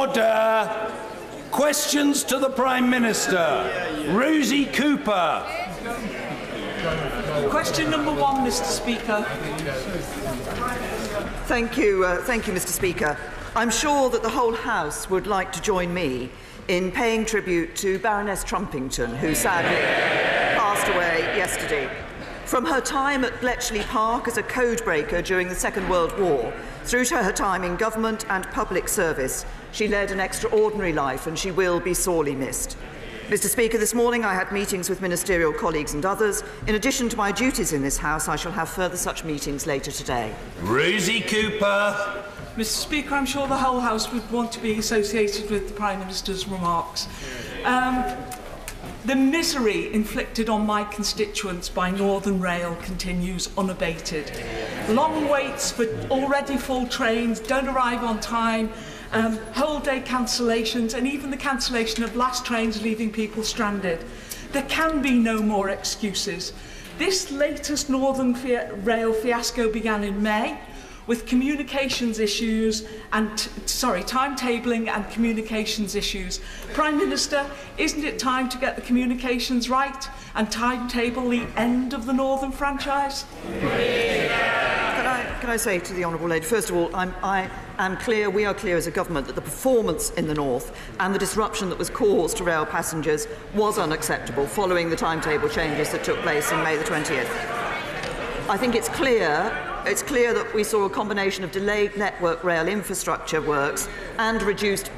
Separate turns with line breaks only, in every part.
Order! Questions to the Prime Minister. Rosie Cooper.
Question number 1, Mr. Speaker.
Thank you, Mr. Speaker. I'm sure that the whole House would like to join me in paying tribute to Baroness Trumpington, who sadly passed away yesterday. From her time at Bletchley Park as a codebreaker during the Second World War, through to her time in government and public service, she led an extraordinary life and she will be sorely missed. Mr. Speaker, this morning I had meetings with ministerial colleagues and others. In addition to my duties in this House, I shall have further such meetings later today.
Rosie Cooper.
Mr. Speaker, I'm sure the whole House would want to be associated with the Prime Minister's remarks. The misery inflicted on my constituents by Northern Rail continues unabated. Long waits for already full trains, don't arrive on time, whole day cancellations, and even the cancellation of last trains leaving people stranded. There can be no more excuses. This latest Northern Rail fiasco began in May with communications issues and, timetabling and communications issues. Prime Minister, isn't it time to get the communications right and timetable the end of the Northern franchise?
Can I say to the Honourable Lady, first of all, I am clear, we are clear as a government that the performance in the North and the disruption that was caused to rail passengers was unacceptable following the timetable changes that took place in May the 20th. I think it's clear that we saw a combination of delayed Network Rail infrastructure works and reduced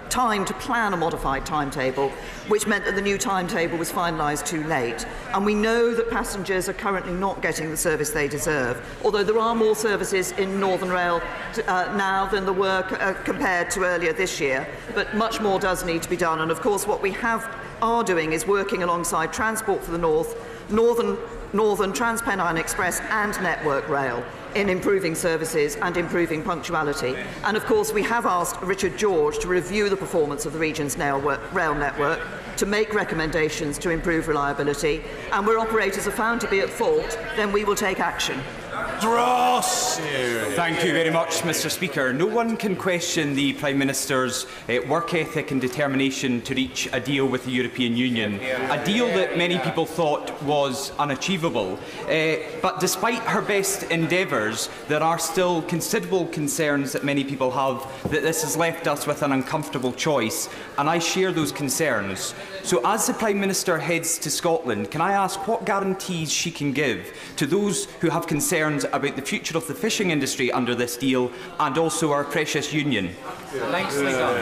time to plan a modified timetable, which meant that the new timetable was finalised too late. And we know that passengers are currently not getting the service they deserve, although there are more services in Northern Rail now than there were compared to earlier this year, but much more does need to be done. And of course what we are doing is working alongside Transport for the North, Northern TransPennine Express and Network Rail in improving services and improving punctuality. And of course we have asked Richard George to review the performance of the region's rail network, to make recommendations to improve reliability, and where operators are found to be at fault, then we will take action.
Ross!
Thank you very much, Mr. Speaker. No one can question the Prime Minister's work ethic and determination to reach a deal with the European Union, a deal that many people thought was unachievable. But despite her best endeavours, there are still considerable concerns that many people have that this has left us with an uncomfortable choice, and I share those concerns. So as the Prime Minister heads to Scotland, can I ask what guarantees she can give to those who have concerns about the future of the fishing industry under this deal and also our precious union? Nicely done.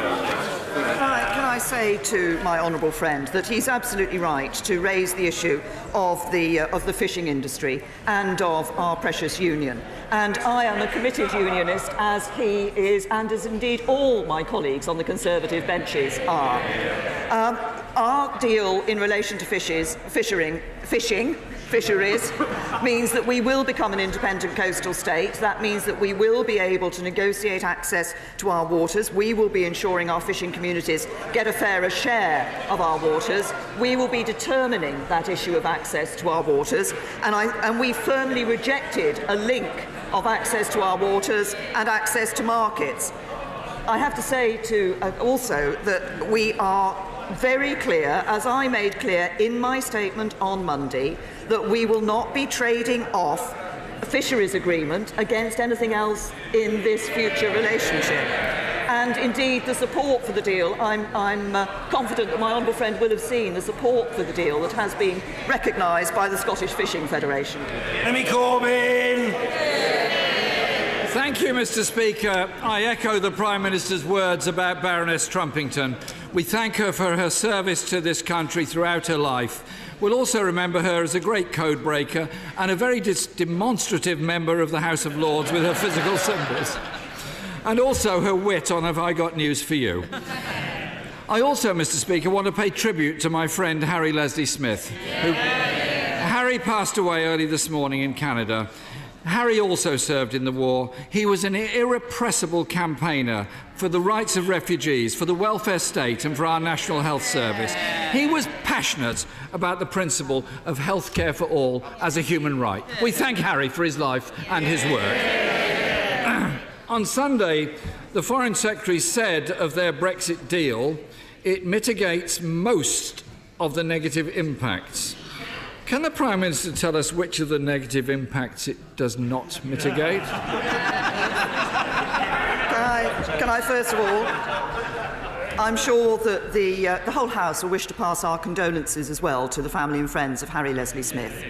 Can I say to my honourable friend that he's absolutely right to raise the issue of the fishing industry and of our precious union. And I am a committed unionist, as he is, and as indeed all my colleagues on the Conservative benches are. Our deal in relation to fisheries means that we will become an independent coastal state. That means that we will be able to negotiate access to our waters. We will be ensuring our fishing communities get a fairer share of our waters. We will be determining that issue of access to our waters. And we firmly rejected a link of access to our waters and access to markets. I have to say also that we are very clear, as I made clear in my statement on Monday, that we will not be trading off a fisheries agreement against anything else in this future relationship. And indeed, the support for the deal, I'm confident that my honourable friend will have seen the support for the deal that has been recognised by the Scottish Fishing Federation.
Jeremy Corbyn!
Thank you, Mr. Speaker. I echo the Prime Minister's words about Baroness Trumpington. We thank her for her service to this country throughout her life. We'll also remember her as a great code breaker and a very demonstrative member of the House of Lords with her physical symbols. And also her wit on Have I Got News for You. I also, Mr. Speaker, want to pay tribute to my friend Harry Leslie Smith. Harry passed away early this morning in Canada. Harry also served in the war. He was an irrepressible campaigner for the rights of refugees, for the welfare state and for our National Health Service. He was passionate about the principle of health care for all as a human right. We thank Harry for his life and his work. On Sunday, The Foreign Secretary said of their Brexit deal, it mitigates most of the negative impacts. Can the Prime Minister tell us which of the negative impacts it does not mitigate?
Can I first of all, I'm sure that the whole House will wish to pass our condolences as well to the family and friends of Harry Leslie Smith.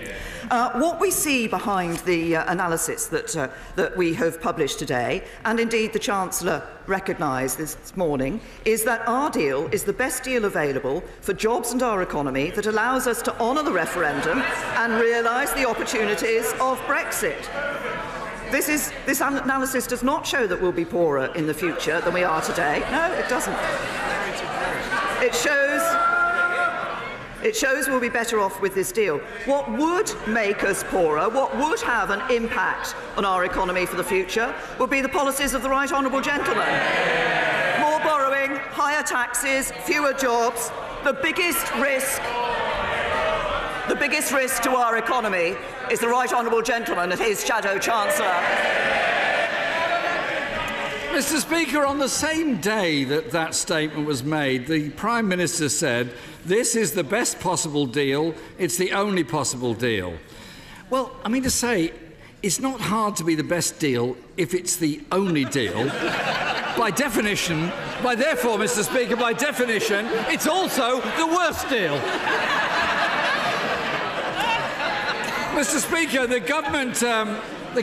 What we see behind the analysis that we have published today, and indeed the Chancellor recognised this morning, is that our deal is the best deal available for jobs and our economy that allows us to honour the referendum and realise the opportunities of Brexit. This analysis does not show that we'll be poorer in the future than we are today. No, it doesn't. It shows we'll be better off with this deal. What would make us poorer, what would have an impact on our economy for the future, would be the policies of the Right Honourable Gentleman. More borrowing, higher taxes, fewer jobs. The biggest risk to our economy is the Right Honourable Gentleman and his shadow Chancellor.
Mr. Speaker, on the same day that that statement was made, the Prime Minister said, "This is the best possible deal, it's the only possible deal." Well, I mean to say, it's not hard to be the best deal if it's the only deal. Therefore, Mr. Speaker, by definition, it's also the worst deal. Mr. Speaker, the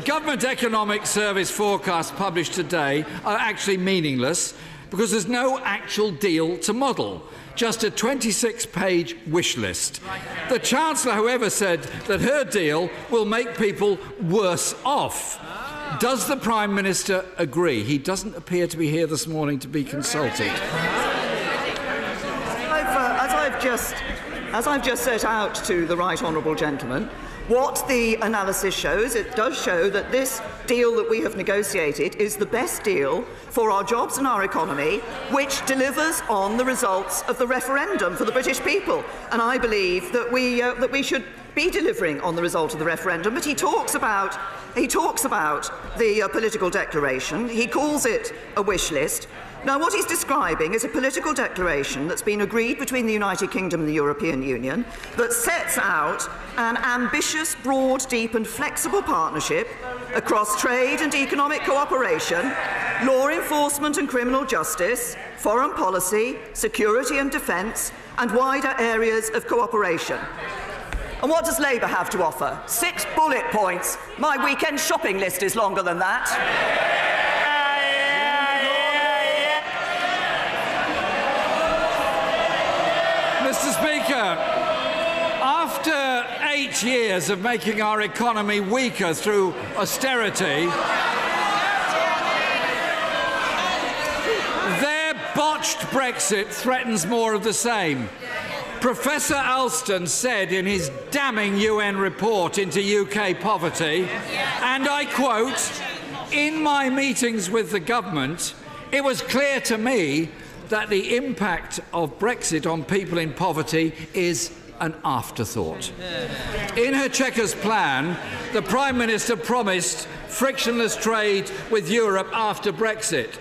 Government Economic Service forecasts published today are actually meaningless because there's no actual deal to model, just a 26-page wish list. The Chancellor, however, said that her deal will make people worse off. Does the Prime Minister agree? He doesn't appear to be here this morning to be consulted.
As I've just set out to the Right Honourable Gentleman, what the analysis shows, it does show that this deal that we have negotiated is the best deal for our jobs and our economy, which delivers on the results of the referendum for the British people. And I believe that we should be delivering on the result of the referendum. But he talks about the political declaration. He calls it a wish list. Now, what he's describing is a political declaration that's been agreed between the United Kingdom and the European Union that sets out an ambitious, broad, deep and flexible partnership across trade and economic cooperation, law enforcement and criminal justice, foreign policy, security and defence, and wider areas of cooperation. And what does Labour have to offer? 6 bullet points. My weekend shopping list is longer than that.
Mr. Speaker, after 8 years of making our economy weaker through austerity, their botched Brexit threatens more of the same. Professor Alston said in his damning UN report into UK poverty, and I quote, "In my meetings with the government, it was clear to me that the impact of Brexit on people in poverty is an afterthought." In her Chequers plan, the Prime Minister promised frictionless trade with Europe after Brexit.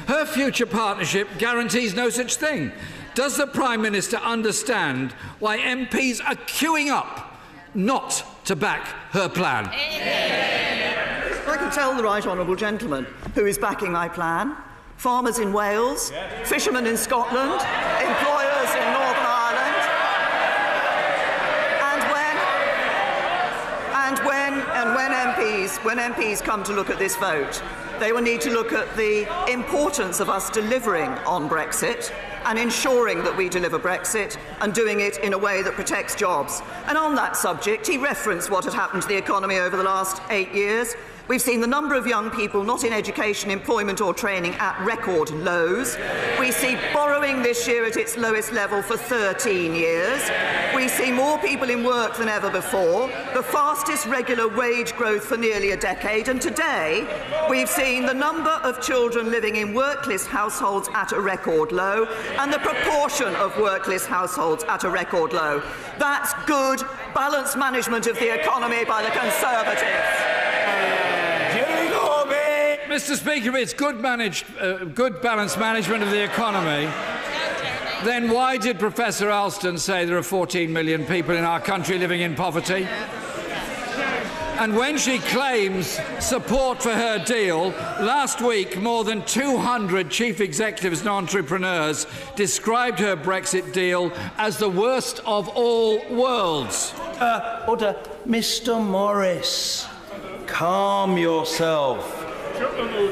Her future partnership guarantees no such thing. Does the Prime Minister understand why MPs are queuing up not to back her plan?
I can tell the Right Honourable Gentleman who is backing my plan. Farmers in Wales, fishermen in Scotland, employers in Northern Ireland. When MPs come to look at this vote, they will need to look at the importance of us delivering on Brexit and ensuring that we deliver Brexit and doing it in a way that protects jobs. And on that subject, he referenced what had happened to the economy over the last 8 years. We've seen the number of young people not in education, employment or training at record lows. We see borrowing this year at its lowest level for 13 years. We see more people in work than ever before, the fastest regular wage growth for nearly a decade, and today we've seen the number of children living in workless households at a record low and the proportion of workless households at a record low. That's good, balanced management of the economy by the Conservatives.
Mr. Speaker, if it's good balanced management of the economy, then why did Professor Alston say there are 14 million people in our country living in poverty? And when she claims support for her deal, last week more than 200 chief executives and entrepreneurs described her Brexit deal as the worst of all worlds.
Order. Mr. Morris, calm yourself.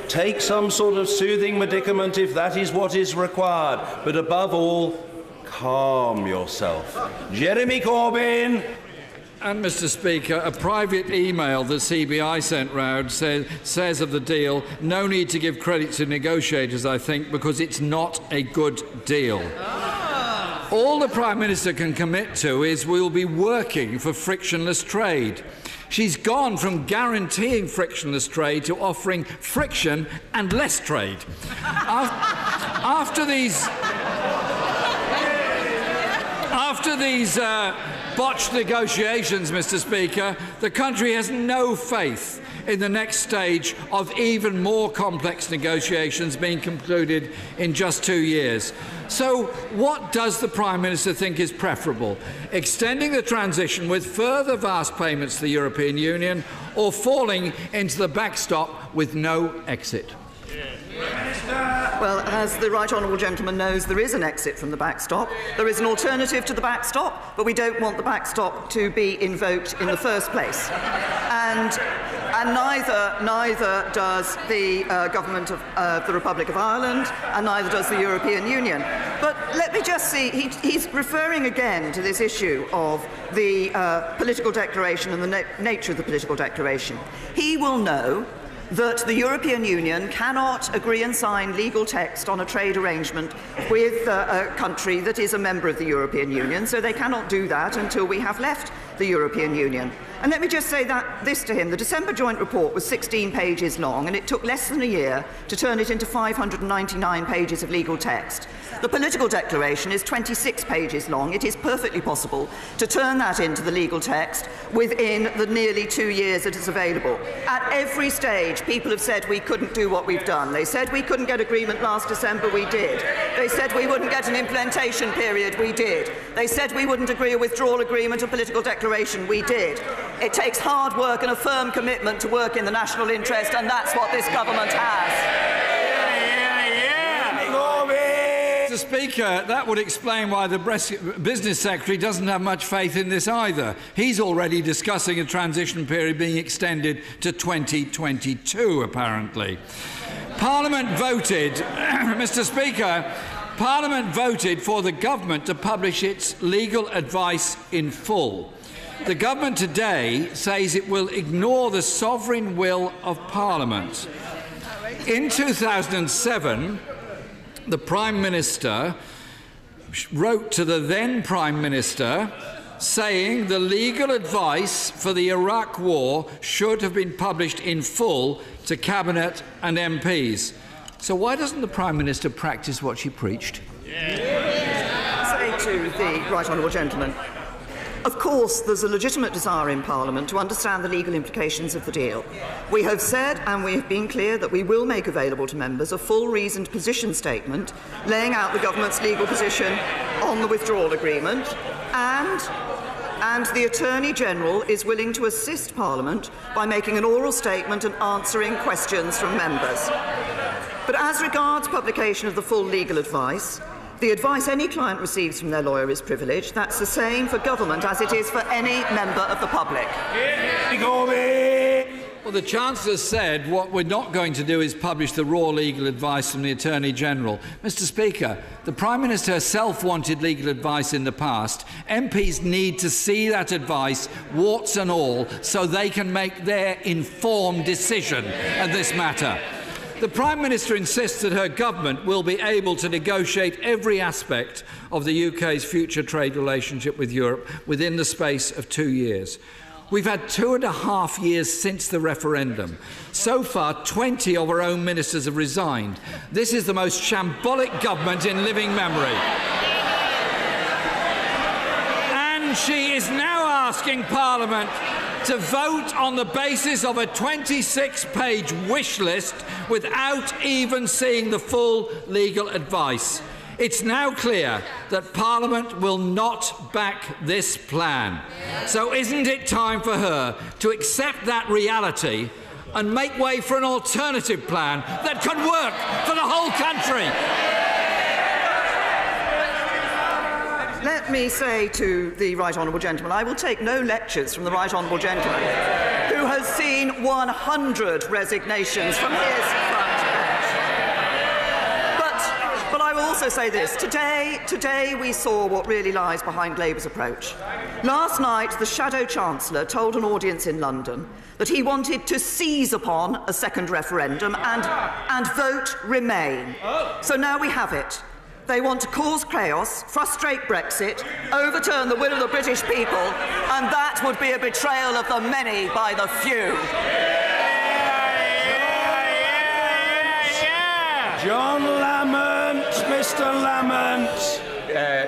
Take some sort of soothing medicament if that is what is required. But above all, calm yourself. Jeremy Corbyn.
And, Mr. Speaker, a private email that CBI sent round says of the deal, no need to give credit to negotiators, I think, because it's not a good deal. All the Prime Minister can commit to is we'll be working for frictionless trade. She's gone from guaranteeing frictionless trade to offering friction and less trade. After these botched negotiations, Mr. Speaker, the country has no faith in the next stage of even more complex negotiations being concluded in just 2 years. So what does the Prime Minister think is preferable? Extending the transition with further vast payments to the European Union, or falling into the backstop with no exit?
Well, as the right honourable gentleman knows, there is an exit from the backstop. There is an alternative to the backstop, but we don't want the backstop to be invoked in the first place. And neither does the government of the Republic of Ireland, and neither does the European Union. But let me just see, he's referring again to this issue of the political declaration and the nature of the political declaration. He will know that the European Union cannot agree and sign legal text on a trade arrangement with a country that is a member of the European Union, so they cannot do that until we have left the European Union. And let me just say this to him. The December joint report was 16 pages long, and it took less than a year to turn it into 599 pages of legal text. The political declaration is 26 pages long. It is perfectly possible to turn that into the legal text within the nearly 2 years it is available. At every stage, people have said we couldn't do what we've done. They said we couldn't get agreement last December, we did. They said we wouldn't get an implementation period, we did. They said we wouldn't agree a withdrawal agreement or political declaration, we did. It takes hard work and a firm commitment to work in the national interest, and that's what this government has.
Mr. Speaker, that would explain why the Business Secretary doesn't have much faith in this either. He's already discussing a transition period being extended to 2022, apparently. Parliament voted, Mr. Speaker, Parliament voted for the government to publish its legal advice in full. The government today says it will ignore the sovereign will of Parliament. In 2007, the Prime Minister wrote to the then Prime Minister saying the legal advice for the Iraq War should have been published in full to Cabinet and MPs. So why doesn't the Prime Minister practice what she preached?
Say to the right honourable gentleman, of course, there's a legitimate desire in Parliament to understand the legal implications of the deal. We have said, and we have been clear, that we will make available to members a full reasoned position statement laying out the government's legal position on the withdrawal agreement, and the Attorney-General is willing to assist Parliament by making an oral statement and answering questions from members. But as regards publication of the full legal advice, the advice any client receives from their lawyer is privileged. That's the same for government as it is for any member of the public.
Well, the Chancellor said what we're not going to do is publish the raw legal advice from the Attorney-General. Mr. Speaker, the Prime Minister herself wanted legal advice in the past. MPs need to see that advice, warts and all, so they can make their informed decision of this matter. The Prime Minister insists that her government will be able to negotiate every aspect of the UK's future trade relationship with Europe within the space of 2 years. We've had 2.5 years since the referendum. So far, 20 of our own ministers have resigned. This is the most shambolic government in living memory. And she is now asking Parliament to vote on the basis of a 26-page wish list without even seeing the full legal advice. It's now clear that Parliament will not back this plan. So isn't it time for her to accept that reality and make way for an alternative plan that can work for the whole country?
Let me say to the Right Honourable Gentleman, I will take no lectures from the Right Honourable Gentleman, who has seen 100 resignations from his front bench. But I will also say this. Today we saw what really lies behind Labour's approach. Last night, the Shadow Chancellor told an audience in London that he wanted to seize upon a second referendum and vote Remain. So now we have it. They want to cause chaos, frustrate Brexit, overturn the will of the British people, and that would be a betrayal of the many by the few.
John Lamont, Mr. Lamont.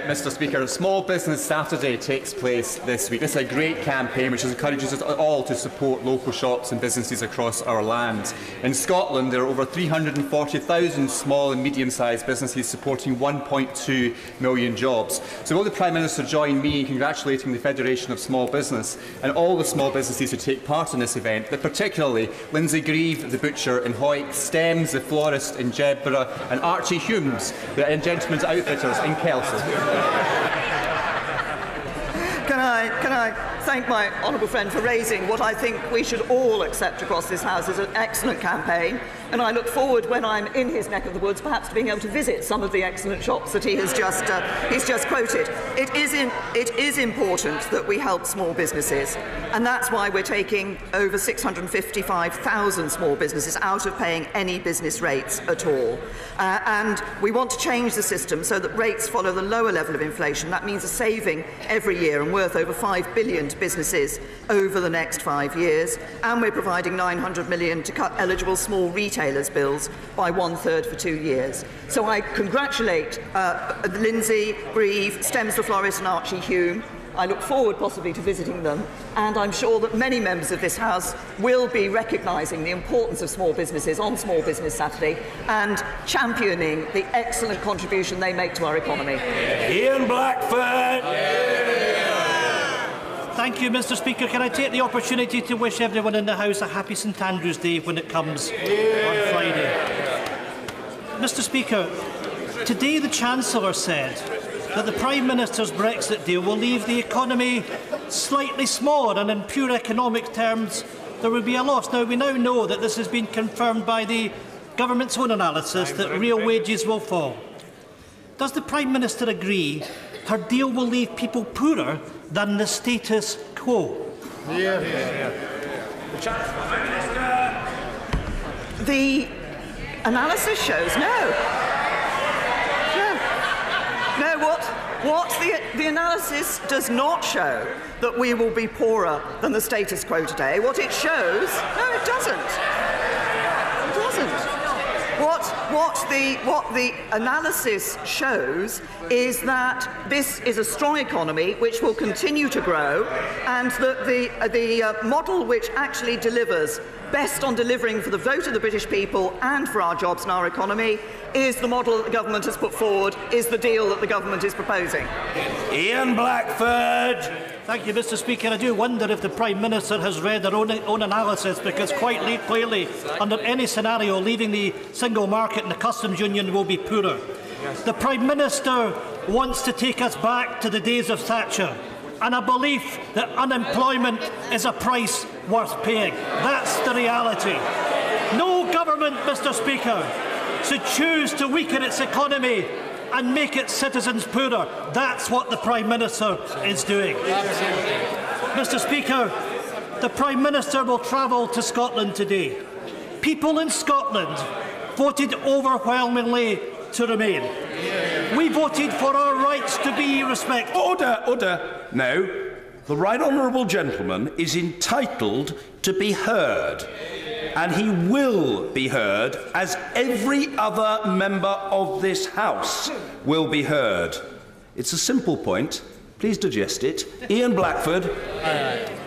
Mr. Speaker, Small Business Saturday takes place this week. This is a great campaign which encourages us all to support local shops and businesses across our land. In Scotland, there are over 340,000 small and medium-sized businesses supporting 1.2 million jobs. So will the Prime Minister join me in congratulating the Federation of Small Business and all the small businesses who take part in this event, but particularly Lindsay Grieve, the butcher in Hoyk, Stems, the florist in Jedburgh, and Archie Humes, the Gentlemen's Outfitters in Kelsey.
Can I thank my honourable friend for raising what I think we should all accept across this House as an excellent campaign, and I look forward, when I'm in his neck of the woods, perhaps to being able to visit some of the excellent shops that he has just quoted. It is important that we help small businesses, and that's why we're taking over 655,000 small businesses out of paying any business rates at all. And we want to change the system so that rates follow the lower level of inflation. That means a saving every year and worth over $5 billion to businesses over the next 5 years. And we're providing $900 million to cut eligible small retailers' bills by 1/3 for 2 years. So I congratulate Lindsay, Grieve, Stems the florist and Archie Hume. I look forward possibly to visiting them, and I'm sure that many members of this House will be recognising the importance of small businesses on Small Business Saturday and championing the excellent contribution they make to our economy.
Ian Blackford.
Thank you, Mr. Speaker. Can I take the opportunity to wish everyone in the House a happy St Andrew's Day when it comes on Friday? Mr. Speaker, today the Chancellor said that the Prime Minister's Brexit deal will leave the economy slightly smaller, and in pure economic terms there will be a loss. Now, we now know that this has been confirmed by the government's own analysis that real wages will fall. Does the Prime Minister agree her deal will leave people poorer than the status quo?
The analysis shows no. What the analysis does not show that we will be poorer than the status quo today. What it shows, no, it doesn't. It doesn't. What the analysis shows is that this is a strong economy which will continue to grow, and that the model which actually delivers best on delivering for the vote of the British people and for our jobs and our economy is the model that the government has put forward, is the deal that the government is proposing.
Ian Blackford.
Thank you, Mr. Speaker. I do wonder if the Prime Minister has read her own analysis, because quite clearly, under any scenario, leaving the single market and the customs union will be poorer. The Prime Minister wants to take us back to the days of Thatcher and a belief that unemployment is a price worth paying. That's the reality. No government, Mr. Speaker, should choose to weaken its economy and make its citizens poorer. That's what the Prime Minister is doing. Mr. Speaker, the Prime Minister will travel to Scotland today. People in Scotland voted overwhelmingly to remain. We voted for our rights to be respected.
Order. No. The Right Honourable Gentleman is entitled to be heard, and he will be heard as every other member of this House will be heard. It's a simple point. Please digest it. Ian Blackford.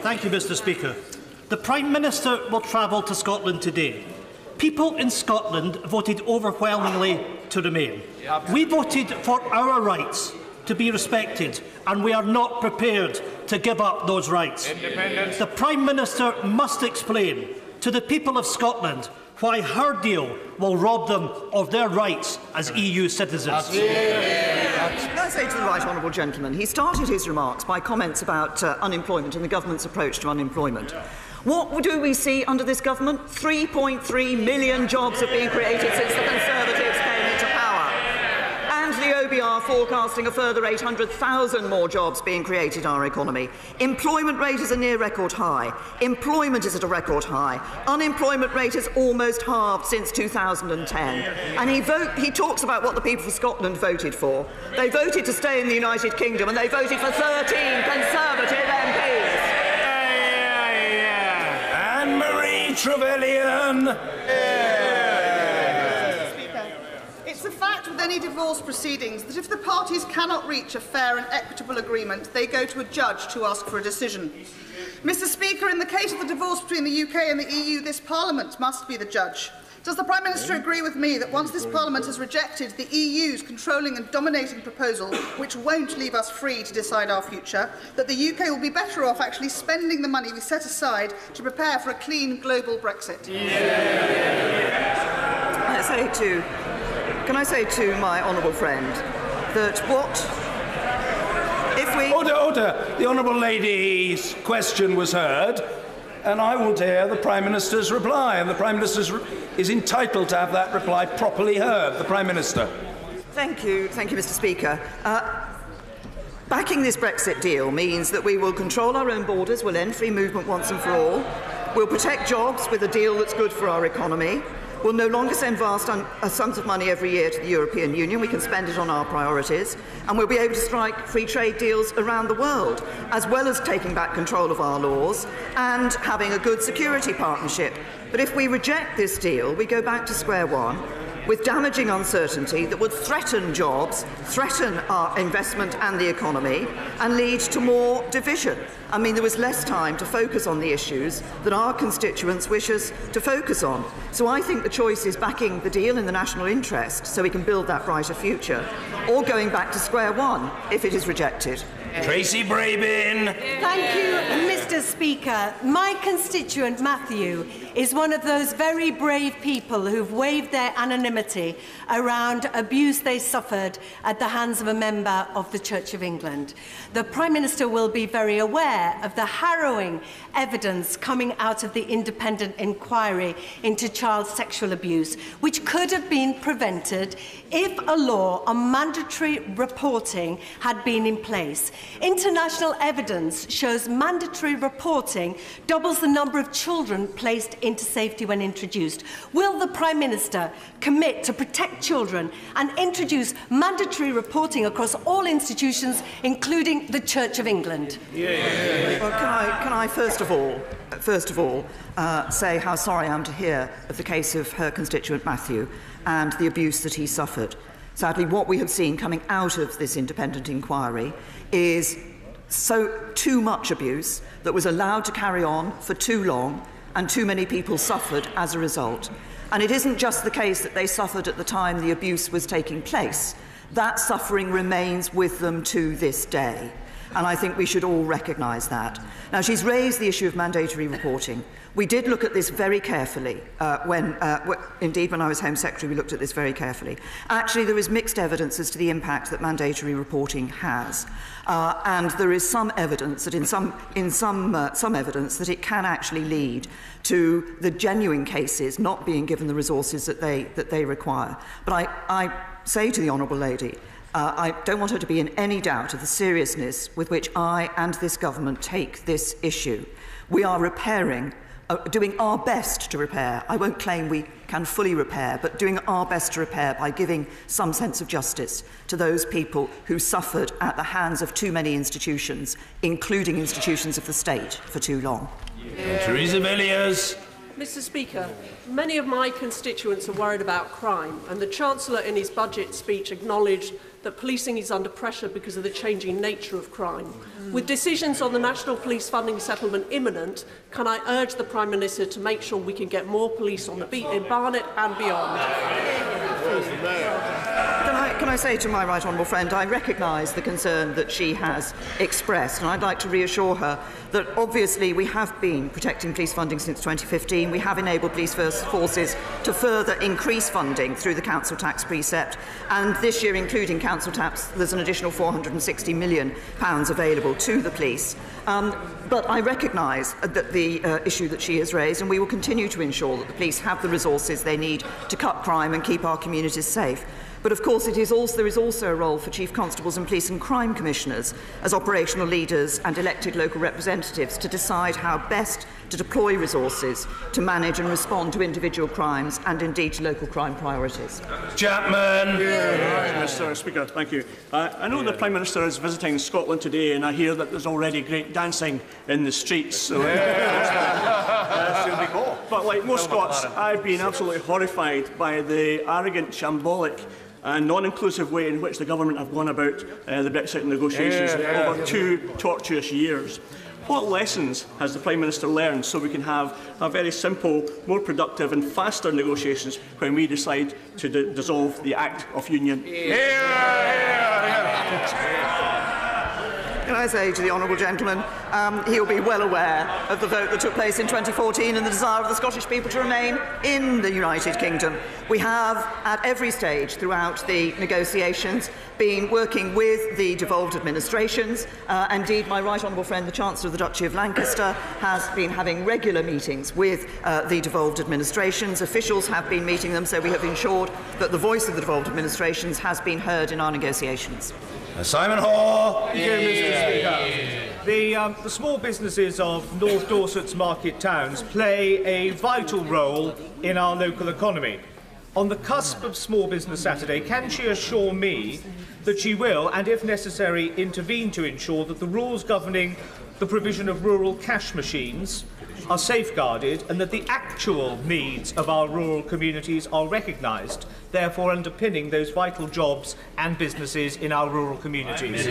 Thank you, Mr. Speaker. The Prime Minister will travel to Scotland today. People in Scotland voted overwhelmingly to remain. We voted for our rights to be respected, and we are not prepared to give up those rights. The Prime Minister must explain to the people of Scotland why her deal will rob them of their rights as EU citizens.
Can I say to the right honourable gentleman, he started his remarks by comments about unemployment and the government's approach to unemployment. What do we see under this government? 3.3 million jobs have been created since the Conservatives came into power. And the OBR forecasting a further 800,000 more jobs being created in our economy. Employment rate is a near record high. Employment is at a record high. Unemployment rate has almost halved since 2010. And he talks about what the people of Scotland voted for. They voted to stay in the United Kingdom, and they voted for 13 Conservative MPs.
Anne-Marie Trevelyan.
It's a fact with any divorce proceedings that if the parties cannot reach a fair and equitable agreement, they go to a judge to ask for a decision. Mr. Speaker, in the case of the divorce between the UK and the EU, this Parliament must be the judge. Does the Prime Minister agree with me that once this Parliament has rejected the EU's controlling and dominating proposal, which won't leave us free to decide our future, that the UK will be better off actually spending the money we set aside to prepare for a clean global Brexit?
Can I say to my honourable friend that if we...
Order. The honourable lady's question was heard, and I will hear the Prime Minister's reply, and the Prime Minister is entitled to have that reply properly heard. The Prime Minister.
Thank you, Mr. Speaker. Backing this Brexit deal means that we will control our own borders, we'll end free movement once and for all, we'll protect jobs with a deal that's good for our economy, we'll no longer send vast sums of money every year to the European Union. We can spend it on our priorities, and we'll be able to strike free trade deals around the world, as well as taking back control of our laws and having a good security partnership. But if we reject this deal, we go back to square one with damaging uncertainty that would threaten jobs, threaten our investment and the economy, and lead to more division. I mean, there was less time to focus on the issues that our constituents wish us to focus on. So I think the choice is backing the deal in the national interest so we can build that brighter future, or going back to square one if it is rejected.
Tracy Brabin.
Thank you, Mr. Speaker. My constituent, Matthew, is one of those very brave people who've waived their anonymity around abuse they suffered at the hands of a member of the Church of England. The Prime Minister will be very aware of the harrowing evidence coming out of the independent inquiry into child sexual abuse, which could have been prevented if a law on mandatory reporting had been in place. International evidence shows mandatory reporting doubles the number of children placed into safety when introduced. Will the Prime Minister commit to protect children and introduce mandatory reporting across all institutions, including the Church of England?
Well, can I first of all say how sorry I am to hear of the case of her constituent Matthew and the abuse that he suffered. Sadly, what we have seen coming out of this independent inquiry is too much abuse that was allowed to carry on for too long, and too many people suffered as a result. And it isn't just the case that they suffered at the time the abuse was taking place. That suffering remains with them to this day. And I think we should all recognise that. Now, she's raised the issue of mandatory reporting. We did look at this very carefully indeed, when I was Home Secretary, we looked at this very carefully. Actually, there is mixed evidence as to the impact that mandatory reporting has. And there is some evidence that some evidence that it can actually lead to the genuine cases not being given the resources that they require. But I say to the Honourable Lady, I don't want her to be in any doubt of the seriousness with which I and this government take this issue. We are repairing, doing our best to repair. I won't claim we can fully repair, but doing our best to repair by giving some sense of justice to those people who suffered at the hands of too many institutions, including institutions of the state, for too long.
Theresa Villiers.
Mr Speaker, many of my constituents are worried about crime, and the Chancellor in his budget speech acknowledged that policing is under pressure because of the changing nature of crime. With decisions on the National Police Funding Settlement imminent, can I urge the Prime Minister to make sure we can get more police on the beat in Barnet and beyond?
Can I say to my right honourable friend, I recognise the concern that she has expressed, and I'd like to reassure her that obviously we have been protecting police funding since 2015. We have enabled police forces to further increase funding through the council tax precept, and this year, including council tax, there's an additional £460 million available to the police. But I recognise that the issue that she has raised, and we will continue to ensure that the police have the resources they need to cut crime and keep our communities safe. But of course there is also a role for Chief Constables and Police and Crime Commissioners as operational leaders and elected local representatives to decide how best to deploy resources to manage and respond to individual crimes and indeed to local crime priorities.
Chapman.
Mr Speaker, thank you. I know the Prime Minister is visiting Scotland today, and I hear that there's already great dancing in the streets. So but like most Scots, I've been absolutely horrified by the arrogant, shambolic and non-inclusive way in which the government have gone about the Brexit negotiations over 2 tortuous years. What lessons has the Prime Minister learned so we can have a very simple, more productive and faster negotiations when we decide to dissolve the Act of Union?
Can I say to the honourable gentleman, he'll be well aware of the vote that took place in 2014 and the desire of the Scottish people to remain in the United Kingdom. We have, at every stage throughout the negotiations, been working with the devolved administrations. Indeed, my right honourable friend, the Chancellor of the Duchy of Lancaster, has been having regular meetings with the devolved administrations. Officials have been meeting them, so we have ensured that the voice of the devolved administrations has been heard in our negotiations.
Simon Hoare.
Thank you, Mr. Speaker. The small businesses of North Dorset's market towns play a vital role in our local economy. On the cusp of Small Business Saturday, can she assure me that she will, and if necessary, intervene to ensure that the rules governing the provision of rural cash machines are safeguarded and that the actual needs of our rural communities are recognised, therefore underpinning those vital jobs and businesses in our rural communities?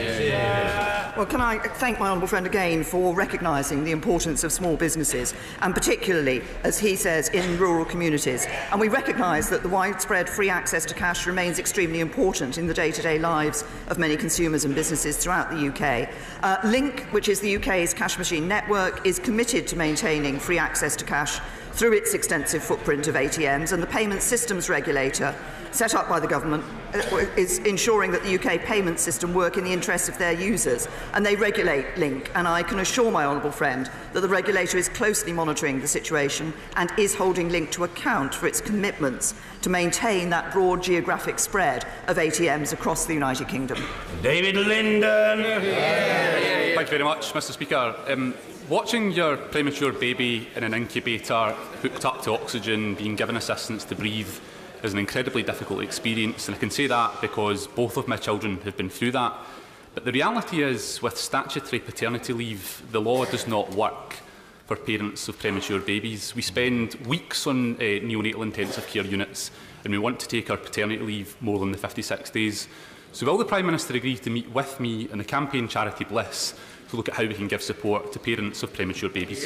Well, can I thank my honourable friend again for recognising the importance of small businesses, and particularly, as he says, in rural communities. And we recognise that the widespread free access to cash remains extremely important in the day-to-day lives of many consumers and businesses throughout the UK. Link, which is the UK's cash machine network, is committed to maintaining free access to cash through its extensive footprint of ATMs, and the Payment Systems Regulator set up by the government is ensuring that the UK payment system work in the interests of their users, and they regulate Link. And I can assure my honourable friend that the regulator is closely monitoring the situation and is holding Link to account for its commitments to maintain that broad geographic spread of ATMs across the United Kingdom.
David Linden.
Thank you very much, Mr. Speaker. Watching your premature baby in an incubator, hooked up to oxygen, being given assistance to breathe, is an incredibly difficult experience, and I can say that because both of my children have been through that. But the reality is, with statutory paternity leave, the law does not work for parents of premature babies. We spend weeks on neonatal intensive care units, and we want to take our paternity leave more than the 56 days. So will the Prime Minister agree to meet with me and the campaign Charity Bliss to look at how we can give support to parents of premature babies?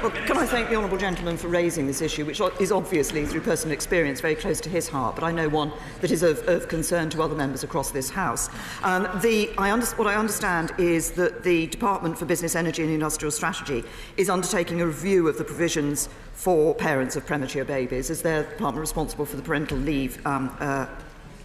Well, can I thank the honourable gentleman for raising this issue, which is obviously, through personal experience, very close to his heart, but I know one that is of concern to other members across this House. What I understand is that the Department for Business, Energy and Industrial Strategy is undertaking a review of the provisions for parents of premature babies, as they're the department responsible for the parental leave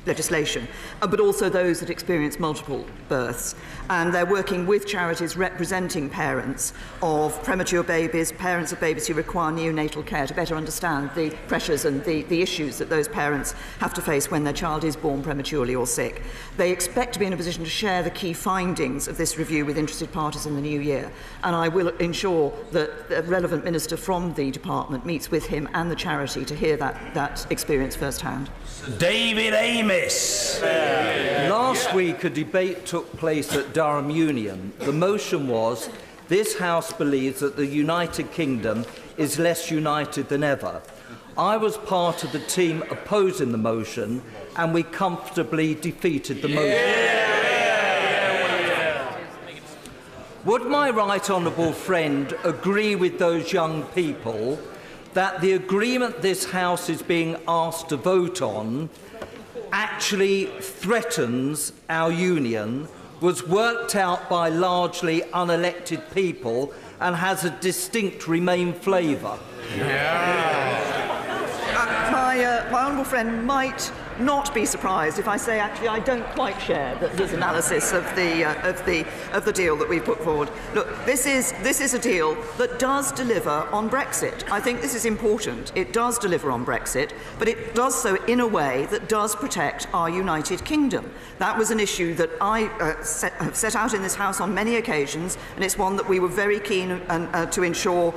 legislation, but also those that experience multiple births. And they're working with charities representing parents of premature babies, parents of babies who require neonatal care, to better understand the pressures and the issues that those parents have to face when their child is born prematurely or sick. They expect to be in a position to share the key findings of this review with interested parties in the new year, and I will ensure that the relevant minister from the department meets with him and the charity to hear that experience firsthand.
David Amis.
Last week a debate took place at Durham Union. The motion was, this House believes that the United Kingdom is less united than ever. I was part of the team opposing the motion, and we comfortably defeated the motion. Would my right honourable friend agree with those young people that the agreement this House is being asked to vote on actually threatens our union, was worked out by largely unelected people, and has a distinct Remain flavour?
My honourable friend might not be surprised if I say, actually, I don't quite share his analysis of the deal that we've put forward. Look, this is a deal that does deliver on Brexit. I think this is important. It does deliver on Brexit, but it does so in a way that does protect our United Kingdom. That was an issue that I have set out in this House on many occasions, and it's one that we were very keen to ensure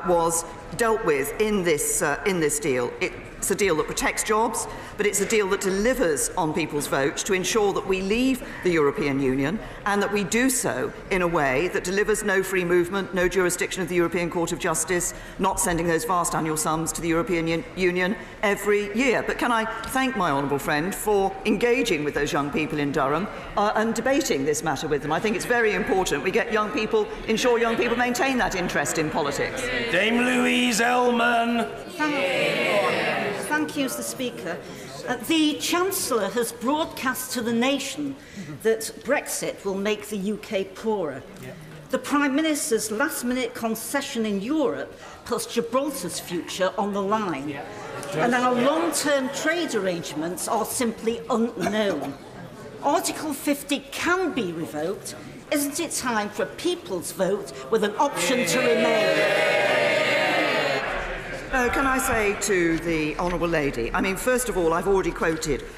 was dealt with in this deal. It's a deal that protects jobs, but it's a deal that delivers on people's vote to ensure that we leave the European Union, and that we do so in a way that delivers no free movement, no jurisdiction of the European Court of Justice, not sending those vast annual sums to the European Union every year. But can I thank my honourable friend for engaging with those young people in Durham and debating this matter with them. I think it's very important we get young people, ensure young people maintain that interest in politics.
Dame Louise Ellman.
Thank you, Mr. Speaker. The Chancellor has broadcast to the nation that Brexit will make the UK poorer. The Prime Minister's last-minute concession in Europe puts Gibraltar's future on the line. And our long-term trade arrangements are simply unknown. Article 50 can be revoked. Isn't it time for a people's vote with an option to remain?
Can I say to the honourable lady, I mean, first of all, I've already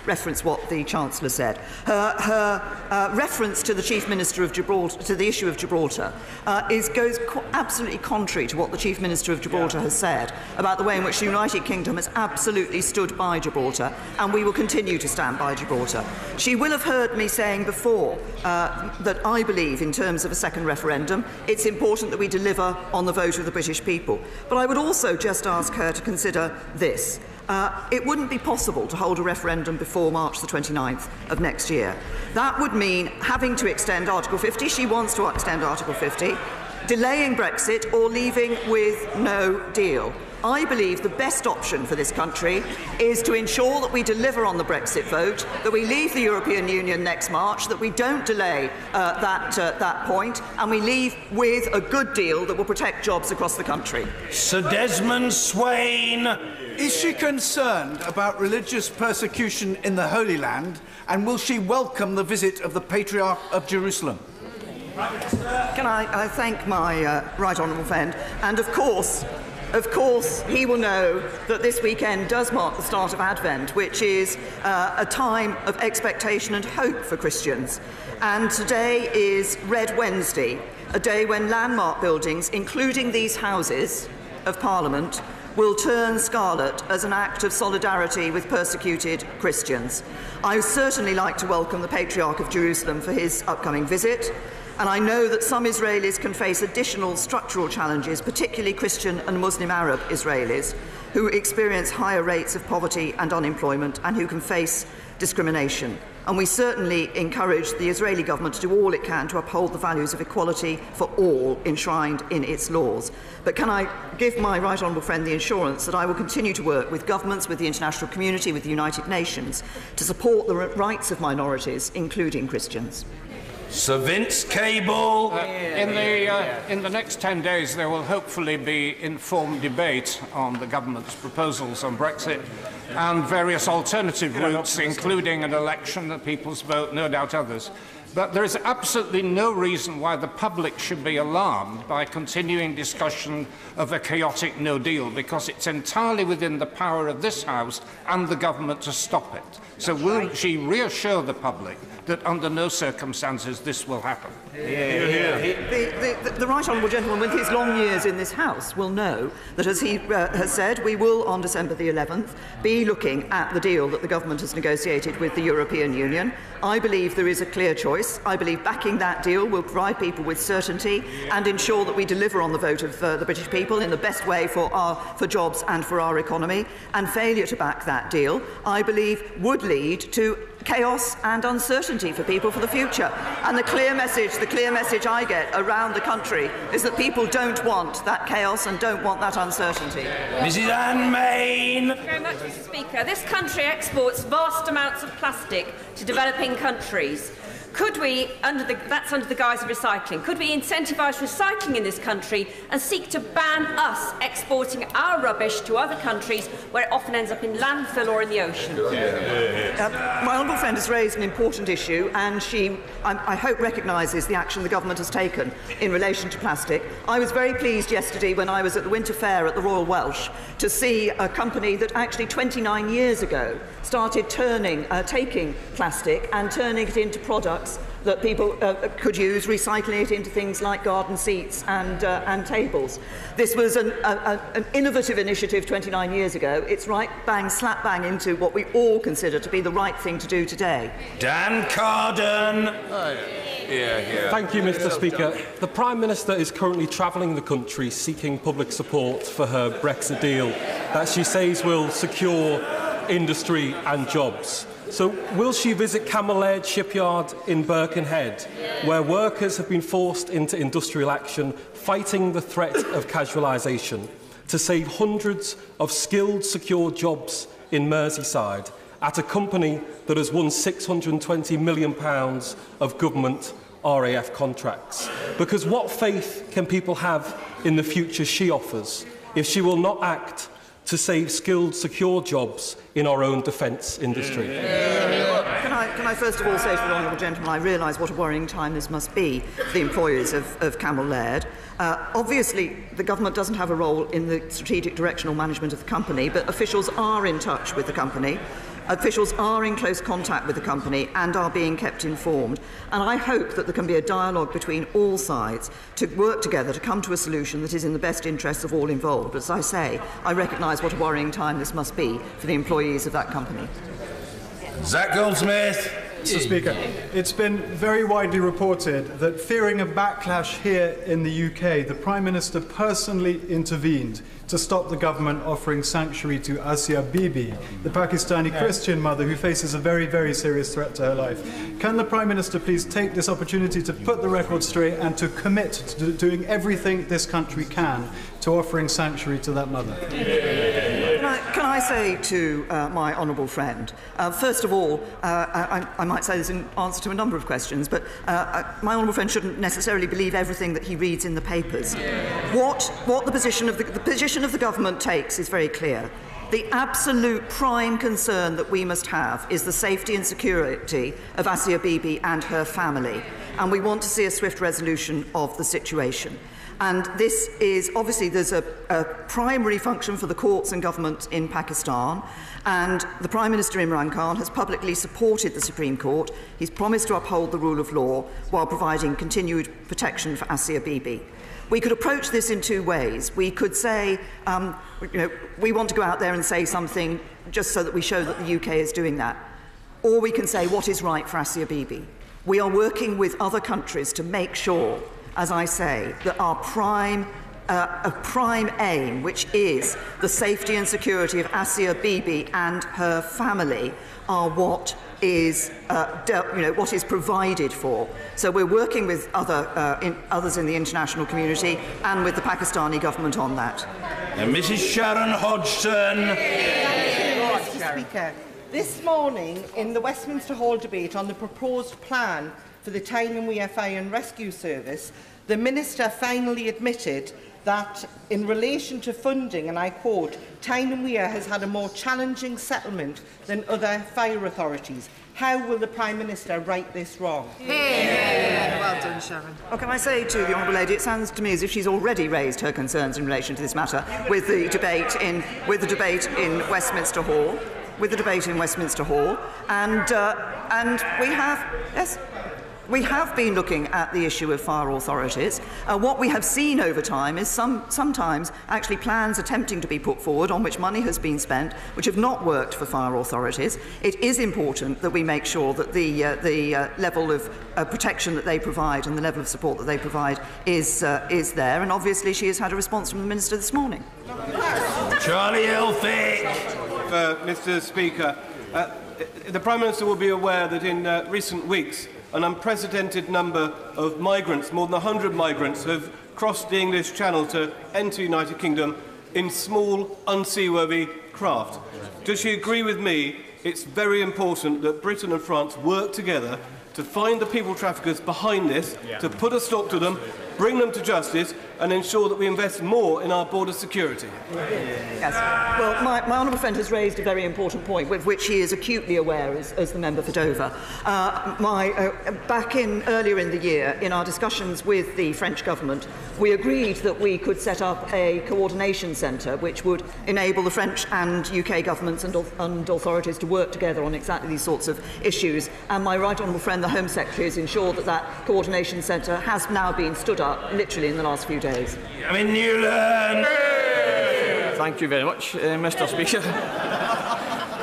referenced what the Chancellor said. Her reference to the Chief Minister of Gibraltar, to the issue of Gibraltar, goes absolutely contrary to what the Chief Minister of Gibraltar has said about the way in which the United Kingdom has absolutely stood by Gibraltar, and we will continue to stand by Gibraltar. She will have heard me saying before that I believe, in terms of a second referendum, it's important that we deliver on the vote of the British people. But I would also just ask her to consider this. It wouldn't be possible to hold a referendum before March the 29th of next year. That would mean having to extend Article 50. She wants to extend Article 50, delaying Brexit, or leaving with no deal. I believe the best option for this country is to ensure that we deliver on the Brexit vote, that we leave the European Union next March, that we don't delay that point, and we leave with a good deal that will protect jobs across the country.
Sir Desmond Swain.
Is she concerned about religious persecution in the Holy Land, and will she welcome the visit of the Patriarch of Jerusalem?
Can I thank my right honourable friend, and of course, he will know that this weekend does mark the start of Advent, which is a time of expectation and hope for Christians. And today is Red Wednesday, a day when landmark buildings, including these Houses of Parliament, will turn scarlet as an act of solidarity with persecuted Christians. I would certainly like to welcome the Patriarch of Jerusalem for his upcoming visit. And I know that some Israelis can face additional structural challenges, particularly Christian and Muslim Arab Israelis, who experience higher rates of poverty and unemployment and who can face discrimination. And we certainly encourage the Israeli government to do all it can to uphold the values of equality for all enshrined in its laws. But can I give my right honourable friend the assurance that I will continue to work with governments, with the international community, with the United Nations, to support the rights of minorities, including Christians.
Sir Vince Cable.
In the next 10 days, there will hopefully be informed debate on the government's proposals on Brexit and various alternative routes, including an election, a people's vote, no doubt others. But there is absolutely no reason why the public should be alarmed by continuing discussion of a chaotic no deal, because it's entirely within the power of this House and the government to stop it. So will she reassure the public that under no circumstances promises this will happen.
The right honourable gentleman with his long years in this House will know that, as he has said, we will on December the 11th be looking at the deal that the government has negotiated with the European Union. I believe there is a clear choice. I believe backing that deal will provide people with certainty and ensure that we deliver on the vote of the British people in the best way for jobs and for our economy. And failure to back that deal, I believe, would lead to chaos and uncertainty for people for the future. And the clear message I get around the country is that people don't want that chaos and don't want that uncertainty.
Mrs Anne Main.
Thank you very much, Mr. Speaker. This country exports vast amounts of plastic to developing countries. Could we, that's under the guise of recycling, could we incentivise recycling in this country and seek to ban us exporting our rubbish to other countries where it often ends up in landfill or in the ocean?
My honourable friend has raised an important issue, and she, I hope, recognises the action the government has taken in relation to plastic. I was very pleased yesterday when I was at the Winter Fair at the Royal Welsh to see a company that actually 29 years ago started taking plastic and turning it into products that people could use, recycling it into things like garden seats and tables. This was an innovative initiative 29 years ago. It's right bang, slap bang into what we all consider to be the right thing to do today.
Dan Carden.
Thank you, Mr. Speaker. The Prime Minister is currently travelling the country seeking public support for her Brexit deal that she says will secure industry and jobs. So will she visit Camel Laird Shipyard in Birkenhead, where workers have been forced into industrial action, fighting the threat of casualisation, to save hundreds of skilled, secure jobs in Merseyside at a company that has won £620 million of government RAF contracts? Because what faith can people have in the future she offers if she will not act to save skilled, secure jobs in our own defence industry?
Can I first of all say to the honourable gentleman, I realise what a worrying time this must be for the employers of Camel Laird. Obviously, the government doesn't have a role in the strategic directional management of the company, but officials are in touch with the company. Officials are in close contact with the company and are being kept informed. And I hope that there can be a dialogue between all sides to work together to come to a solution that is in the best interests of all involved. But as I say, I recognise what a worrying time this must be for the employees of that company.
Zach Goldsmith.
Mr. Speaker, it's been very widely reported that, fearing a backlash here in the UK, the Prime Minister personally intervened to stop the government offering sanctuary to Asia Bibi, the Pakistani Christian mother who faces a very, very serious threat to her life. Can the Prime Minister please take this opportunity to put the record straight and to commit to doing everything this country can to offering sanctuary to that mother?
Can I say to my honourable friend, first of all, I might say this in answer to a number of questions, but my honourable friend shouldn't necessarily believe everything that he reads in the papers. What the position of the government takes is very clear. The absolute prime concern that we must have is the safety and security of Asia Bibi and her family, and we want to see a swift resolution of the situation. And this is, obviously, there's a primary function for the courts and government in Pakistan, and the Prime Minister Imran Khan has publicly supported the Supreme Court. He's promised to uphold the rule of law while providing continued protection for Asia Bibi. We could approach this in two ways. We could say, we want to go out there and say something just so that we show that the UK is doing that. Or we can say what is right for Asia Bibi. We are working with other countries to make sure, as I say, that our prime aim, which is the safety and security of Asia Bibi and her family, are what is provided for. So we're working with others in the international community and with the Pakistani government on that.
Mrs. Sharon Hodgson.
Thank you, Mr. Speaker. This morning, in the Westminster Hall debate on the proposed plan for the Tyne and Wear Fire and Rescue Service, the Minister finally admitted that in relation to funding, and I quote, Tyne and Wear has had a more challenging settlement than other fire authorities. How will the Prime Minister right this wrong?
Well done, Sharon. Well, can I say to the Honourable Lady, it sounds to me as if she's already raised her concerns in relation to this matter with the debate in Westminster Hall. And we have, yes. We have been looking at the issue of fire authorities. What we have seen over time is sometimes actually plans attempting to be put forward on which money has been spent, which have not worked for fire authorities. It is important that we make sure that the level of protection that they provide and the level of support that they provide is there. And obviously she has had a response from the Minister this morning.
Charlie Elphick.
Mr. Speaker, the Prime Minister will be aware that in recent weeks an unprecedented number of migrants, more than 100 migrants, have crossed the English Channel to enter the United Kingdom in small, unseaworthy craft. Does she agree with me it's very important that Britain and France work together to find the people traffickers behind this, to put a stop to them, bring them to justice and ensure that we invest more in our border security?
Yes. Well, my honourable friend has raised a very important point with which he is acutely aware as the member for Dover. Back earlier in the year, in our discussions with the French government, we agreed that we could set up a coordination centre which would enable the French and UK governments and authorities to work together on exactly these sorts of issues. And my right honourable friend, the Home Secretary, has ensured that that coordination centre has now been stood up literally in the last few days.
I'm in Newland.
Thank you very much, Mr. Speaker.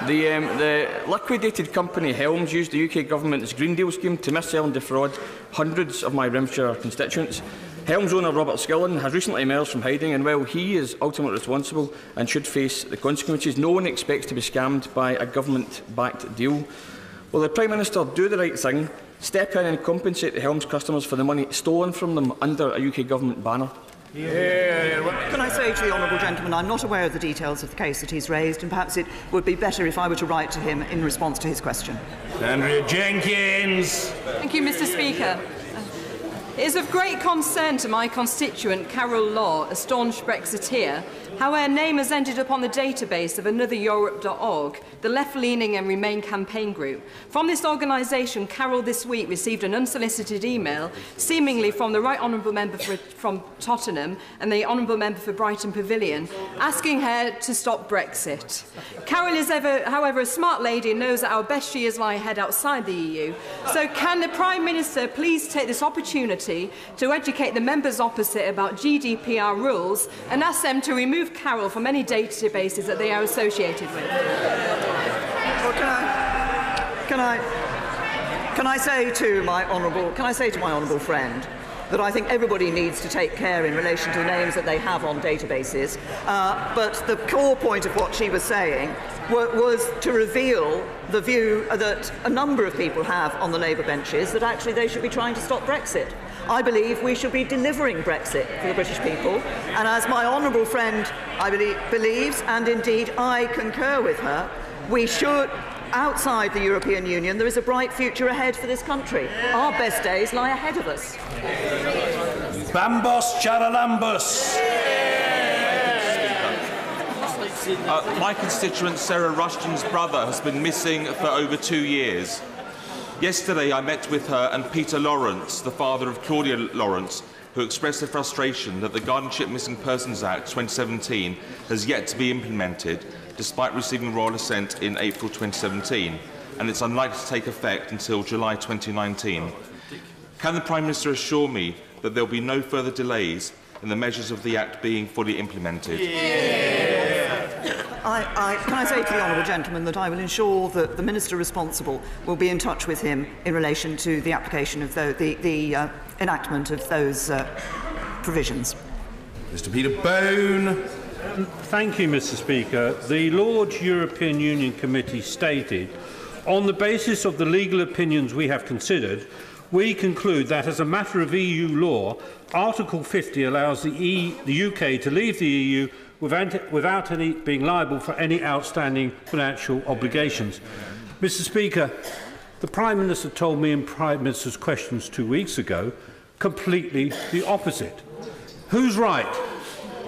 The liquidated company Helms used the UK government's Green Deal scheme to mis-sell and defraud hundreds of my Rimshire constituents. Helms owner Robert Skillen has recently emerged from hiding, and while he is ultimately responsible and should face the consequences, no one expects to be scammed by a government-backed deal. Will the Prime Minister do the right thing, step in and compensate the Helms customers for the money stolen from them under a UK government banner?
Can I say to the honourable gentleman, I'm not aware of the details of the case that he's raised, and perhaps it would be better if I were to write to him in response to his question.
Andrea Jenkins.
Thank you, Mr. Speaker. It is of great concern to my constituent, Carol Law, a staunch Brexiteer, how her name has ended up on the database of AnotherEurope.org, the left-leaning and Remain campaign group. From this organisation, Carol this week received an unsolicited email, seemingly from the Right Honourable Member from Tottenham and the Honourable Member for Brighton Pavilion, asking her to stop Brexit. Carol is, however, a smart lady and knows that our best years lie ahead outside the EU. So can the Prime Minister please take this opportunity to educate the members opposite about GDPR rules and ask them to remove Carol from any databases that they are associated with?
Well, can I say to my honourable friend that I think everybody needs to take care in relation to the names that they have on databases, but the core point of what she was saying was to reveal the view that a number of people have on the Labour benches that actually they should be trying to stop Brexit. I believe we should be delivering Brexit for the British people, and as my honourable friend believes, and indeed I concur with her, we should, outside the European Union, there is a bright future ahead for this country. Our best days lie ahead of us.
Bambos Charalambos.
My constituent Sarah Rushton's brother has been missing for over 2 years. Yesterday I met with her and Peter Lawrence, the father of Claudia Lawrence, who expressed their frustration that the Guardianship Missing Persons Act 2017 has yet to be implemented, despite receiving royal assent in April 2017, and it's unlikely to take effect until July 2019. Can the Prime Minister assure me that there will be no further delays in the measures of the Act being fully implemented?
Can I say to the honourable gentleman that I will ensure that the Minister responsible will be in touch with him in relation to the application of the enactment of those provisions.
Mr. Peter Bone.
Thank you, Mr. Speaker. The Lord's European Union Committee stated, on the basis of the legal opinions we have considered, we conclude that as a matter of EU law, Article 50 allows the UK to leave the EU without being liable for any outstanding financial obligations. Mr. Speaker, the Prime Minister told me in Prime Minister's questions 2 weeks ago completely the opposite. Who's right?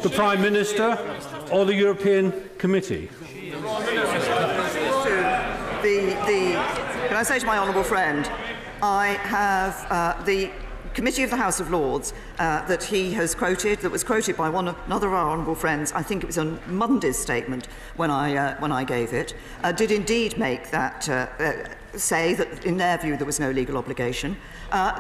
The Prime Minister or the European Committee?
Can I say to my honourable friend, I have the committee of the House of Lords that he has quoted, that was quoted by another of our honourable friends, I think it was on Monday's statement when I gave it, did indeed make that say that in their view there was no legal obligation.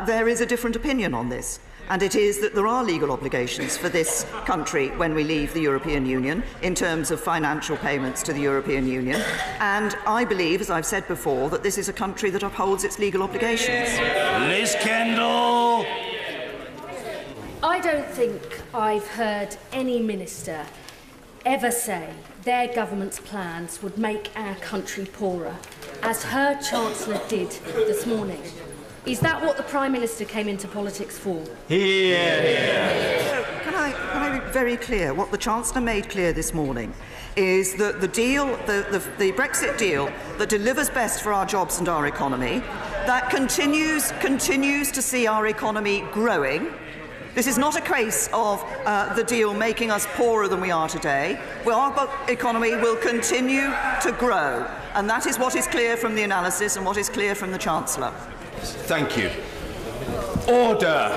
There is a different opinion on this. And it is that there are legal obligations for this country when we leave the European Union in terms of financial payments to the European Union. And I believe, as I've said before, that this is a country that upholds its legal obligations.
Liz Kendall.
I don't think I've heard any minister ever say their government's plans would make our country poorer, as her Chancellor did this morning. Is that what the Prime Minister came into politics for?
Yeah. Can I be very clear? What the Chancellor made clear this morning is that the deal, the Brexit deal that delivers best for our jobs and our economy, that continues to see our economy growing. This is not a case of the deal making us poorer than we are today. Our economy will continue to grow, and that is what is clear from the analysis and what is clear from the Chancellor.
Thank you. Order.